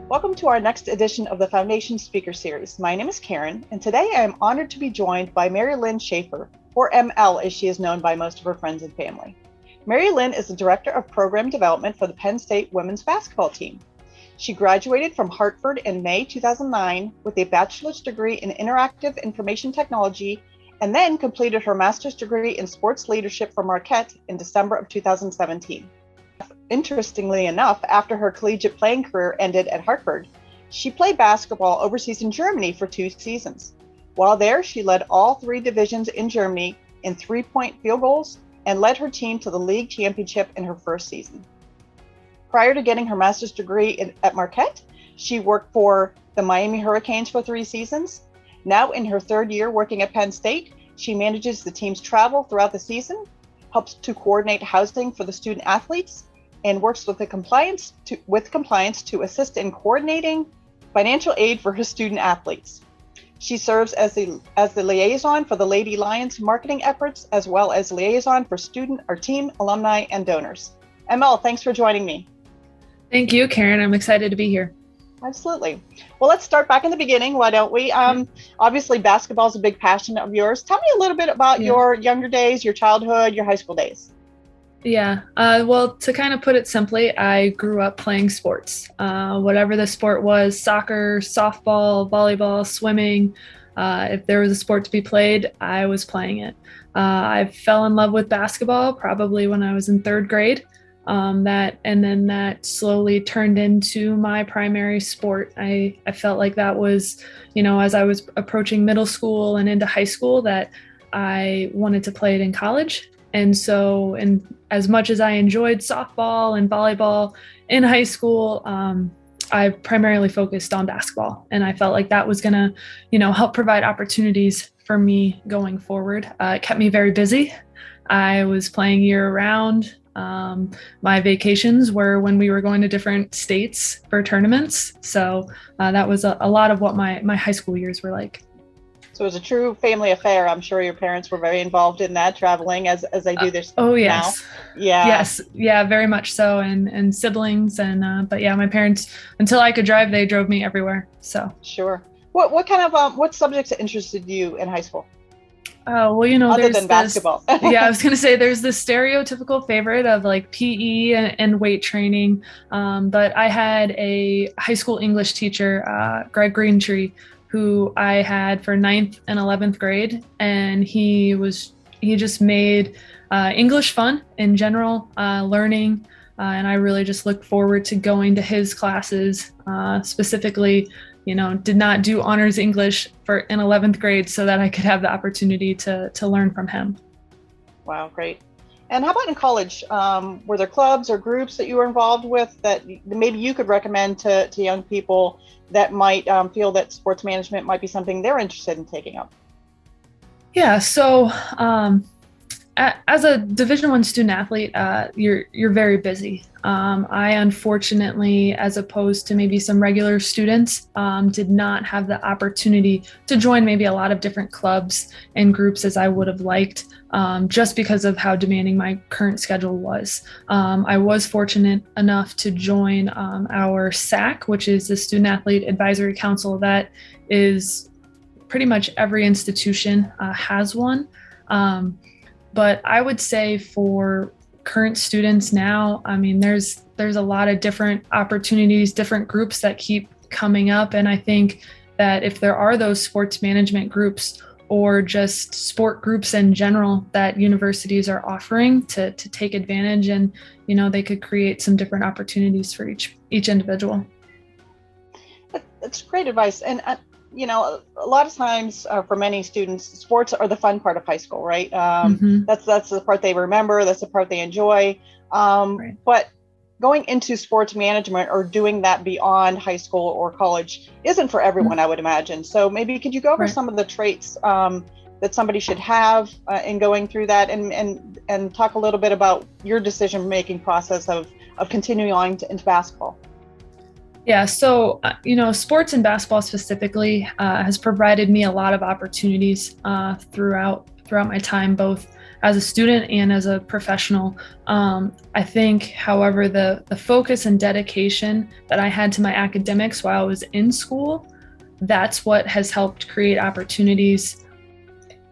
Welcome to our next edition of the Foundation Speaker Series. My name is Karen, and today I am honored to be joined by MaryLynne Schaefer, or ML as she is known by most of her friends and family. MaryLynne is the Director of Program Development for the Penn State women's basketball team. She graduated from Hartford in May 2009 with a bachelor's degree in interactive information technology and then completed her master's degree in sports leadership from Marquette in December of 2017. Interestingly enough, after her collegiate playing career ended at Hartford, she played basketball overseas in Germany for 2 seasons. While there, she led all 3 divisions in Germany in 3-point field goals and led her team to the league championship in her first season. Prior to getting her master's degree at Marquette, she worked for the Miami Hurricanes for 3 seasons. Now in her 3rd year working at Penn State, she manages the team's travel throughout the season, helps to coordinate housing for the student athletes, and works with compliance to assist in coordinating financial aid for her student athletes. She serves as the liaison for the Lady Lions marketing efforts, as well as liaison for student or team alumni and donors. ML, thanks for joining me. Thank you, Karen. I'm excited to be here. Absolutely. Well, let's start back in the beginning. Why don't we? Obviously, basketball is a big passion of yours. Tell me a little bit about your younger days, your childhood, your high school days. Yeah. Well, to kind of put it simply, I grew up playing sports. Whatever the sport was, soccer, softball, volleyball, swimming. If there was a sport to be played, I was playing it. I fell in love with basketball probably when I was in 3rd grade. That slowly turned into my primary sport. I felt like that was, as I was approaching middle school and into high school, that I wanted to play it in college. And so, as much as I enjoyed softball and volleyball in high school, I primarily focused on basketball. And I felt like that was going to, help provide opportunities for me going forward. It kept me very busy. I was playing year round. My vacations were when we were going to different states for tournaments. So that was a lot of what my high school years were like. So it was a true family affair. I'm sure your parents were very involved in that, traveling as they do this now. Yeah. Yes. Yeah, very much so. And siblings. But yeah, my parents, until I could drive, they drove me everywhere. So. Sure. What kind of, what subjects interested you in high school? Oh, well, other than basketball. Yeah, I was going to say there's this stereotypical favorite of like PE and weight training. But I had a high school English teacher, Greg Greentree, who I had for 9th and 11th grade. And he just made English fun in general, learning. And I really just looked forward to going to his classes, specifically, did not do honors English in 11th grade so that I could have the opportunity to learn from him. Wow, great. And how about in college? Were there clubs or groups that you were involved with that maybe you could recommend to young people that might feel that sports management might be something they're interested in taking up? Yeah, so as a Division I student athlete, you're very busy. I unfortunately, as opposed to maybe some regular students, did not have the opportunity to join maybe a lot of different clubs and groups as I would have liked, just because of how demanding my current schedule was. I was fortunate enough to join our SAC, which is the Student Athlete Advisory Council. That is pretty much every institution has one. But I would say for current students now, I mean, there's a lot of different opportunities, different groups that keep coming up. And I think that if there are those sports management groups or just sport groups in general that universities are offering to take advantage, and, they could create some different opportunities for each individual. That's great advice. And a lot of times for many students, sports are the fun part of high school, right? That's the part they remember. That's the part they enjoy. Right. But going into sports management or doing that beyond high school or college isn't for everyone, I would imagine. So maybe could you go over some of the traits that somebody should have in going through that, and talk a little bit about your decision-making process of continuing on into basketball? Yeah, so, sports and basketball specifically has provided me a lot of opportunities throughout my time, both as a student and as a professional. I think, however, the focus and dedication that I had to my academics while I was in school, that's what has helped create opportunities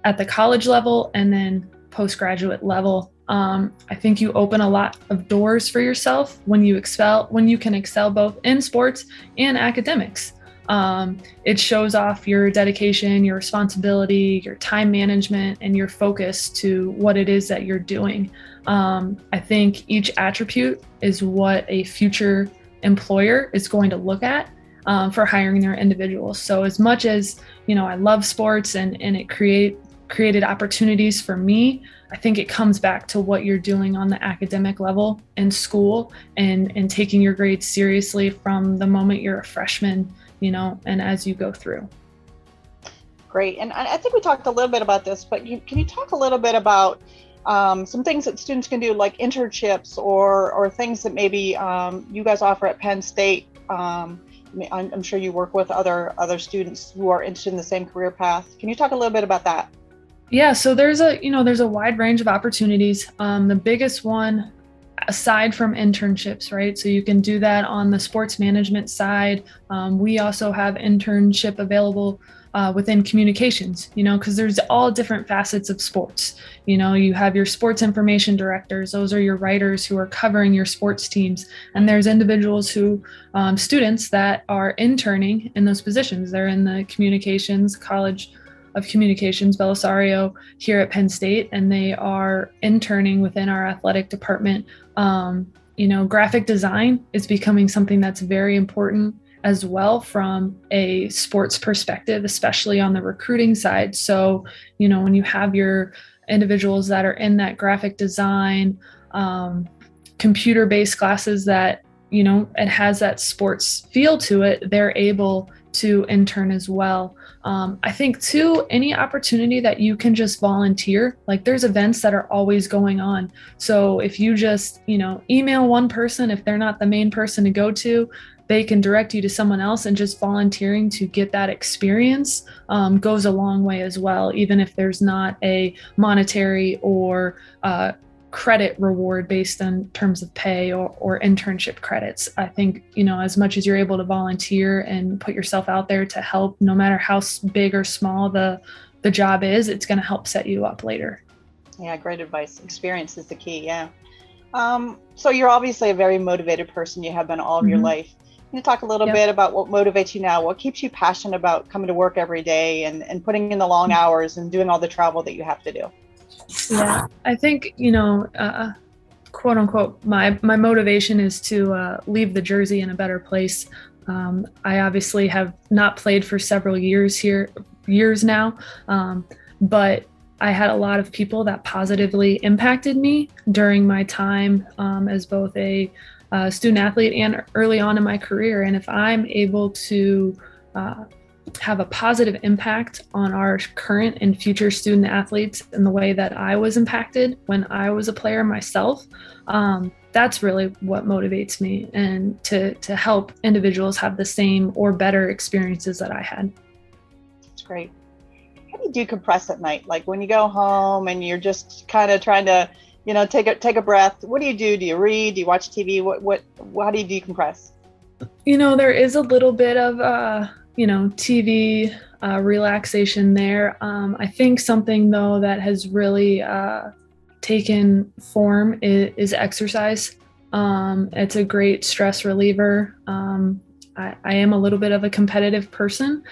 at the college level and then postgraduate level. I think you open a lot of doors for yourself when you can excel both in sports and academics. It shows off your dedication, your responsibility, your time management, and your focus to what it is that you're doing. I think each attribute is what a future employer is going to look at for hiring their individuals. So as much as, I love sports and it created opportunities for me, I think it comes back to what you're doing on the academic level in school and taking your grades seriously from the moment you're a freshman, and as you go through. Great. And I think we talked a little bit about this, but can you talk a little bit about some things that students can do, like internships or things that maybe you guys offer at Penn State? I'm sure you work with other students who are interested in the same career path. Can you talk a little bit about that? Yeah, so there's a wide range of opportunities. The biggest one, aside from internships, right? So you can do that on the sports management side. We also have internship available within communications, because there's all different facets of sports. You have your sports information directors. Those are your writers who are covering your sports teams. And there's individuals students that are interning in those positions. They're in the communications college of Communications, Belisario, here at Penn State, and they are interning within our athletic department. Graphic design is becoming something that's very important as well from a sports perspective, especially on the recruiting side. So, when you have your individuals that are in that graphic design, computer-based classes that, it has that sports feel to it, they're able to intern as well. I think too, any opportunity that you can just volunteer, like there's events that are always going on. So if you just, email one person, if they're not the main person to go to, they can direct you to someone else, and just volunteering to get that experience goes a long way as well, even if there's not a monetary or credit reward based on terms of pay or internship credits. I think, as much as you're able to volunteer and put yourself out there to help, no matter how big or small the job is, it's going to help set you up later. Yeah, great advice. Experience is the key. Yeah. So you're obviously a very motivated person. You have been all of your life. Can you talk a little bit about what motivates you now? What keeps you passionate about coming to work every day and putting in the long hours and doing all the travel that you have to do? Yeah, I think, quote unquote, my motivation is to leave the jersey in a better place. I obviously have not played for several years now, but I had a lot of people that positively impacted me during my time as both a student athlete and early on in my career. And if I'm able to have a positive impact on our current and future student athletes in the way that I was impacted when I was a player myself, that's really what motivates me, and to help individuals have the same or better experiences that I had. That's great. How do you decompress at night? Like when you go home and you're just kind of trying to, take a breath. What do you do? Do you read? Do you watch TV? How do you decompress? There is a little bit of TV relaxation there. I think something though that has really taken form is exercise. It's a great stress reliever. I am a little bit of a competitive person.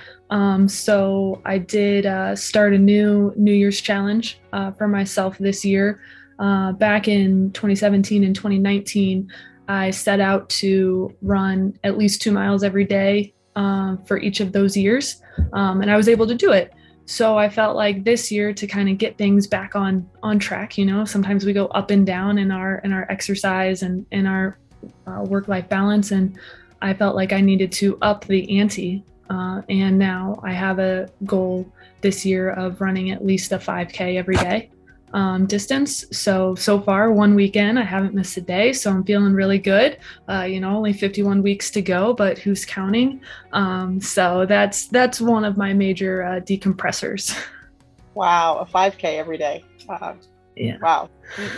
So I did start a New Year's challenge for myself this year. Back in 2017 and 2019, I set out to run at least 2 miles every day for each of those years. And I was able to do it. So I felt like this year, to kind of get things back on track, sometimes we go up and down in our exercise and in our work-life balance. And I felt like I needed to up the ante. And now I have a goal this year of running at least a 5K every day distance. So far, one weekend, I haven't missed a day. So I'm feeling really good. Only 51 weeks to go, but who's counting? So that's one of my major decompressors. Wow, a 5K every day. Yeah. Wow.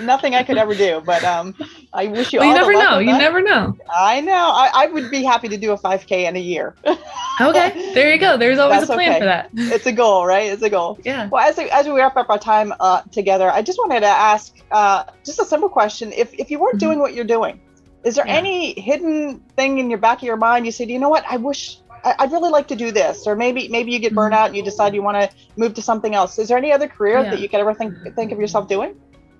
Nothing I could ever do, but I wish you Well, all you the never luck know. with You that. never know. I know. I would be happy to do a 5K in a year. Okay. There you go. There's always That's a plan for okay. that. It's a goal, right? It's a goal. Yeah. Well, as we wrap up our time together, I just wanted to ask just a simple question. If you weren't doing what you're doing, is there Yeah. any hidden thing in your back of your mind? You said, you know what, I'd really like to do this, or maybe you get burnt out and you decide you want to move to something else. Is there any other career that you could ever think of yourself doing?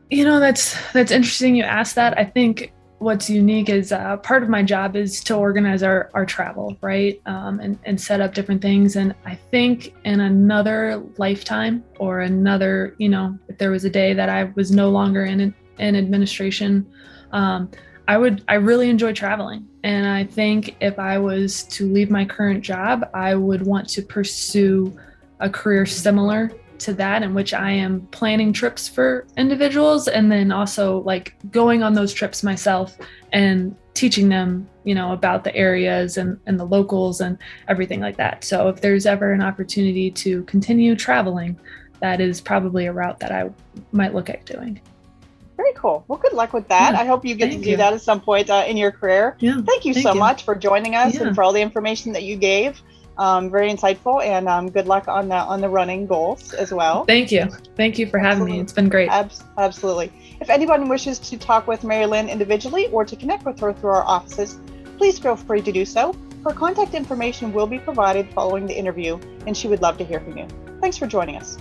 That's interesting you asked that. I think what's unique is part of my job is to organize our travel, right? And set up different things. And I think in another lifetime or another, if there was a day that I was no longer in administration, I really enjoy traveling. And I think if I was to leave my current job, I would want to pursue a career similar to that, in which I am planning trips for individuals and then also like going on those trips myself and teaching them, about the areas and the locals and everything like that. So if there's ever an opportunity to continue traveling, that is probably a route that I might look at doing. Very cool. Well, good luck with that. Yeah, I hope you get to do that at some point in your career. Yeah, thank you so much for joining us and for all the information that you gave. Very insightful, and good luck on the running goals as well. Thank you for having me. It's been great. Absolutely. If anyone wishes to talk with MaryLynne individually or to connect with her through our offices, please feel free to do so. Her contact information will be provided following the interview, and she would love to hear from you. Thanks for joining us.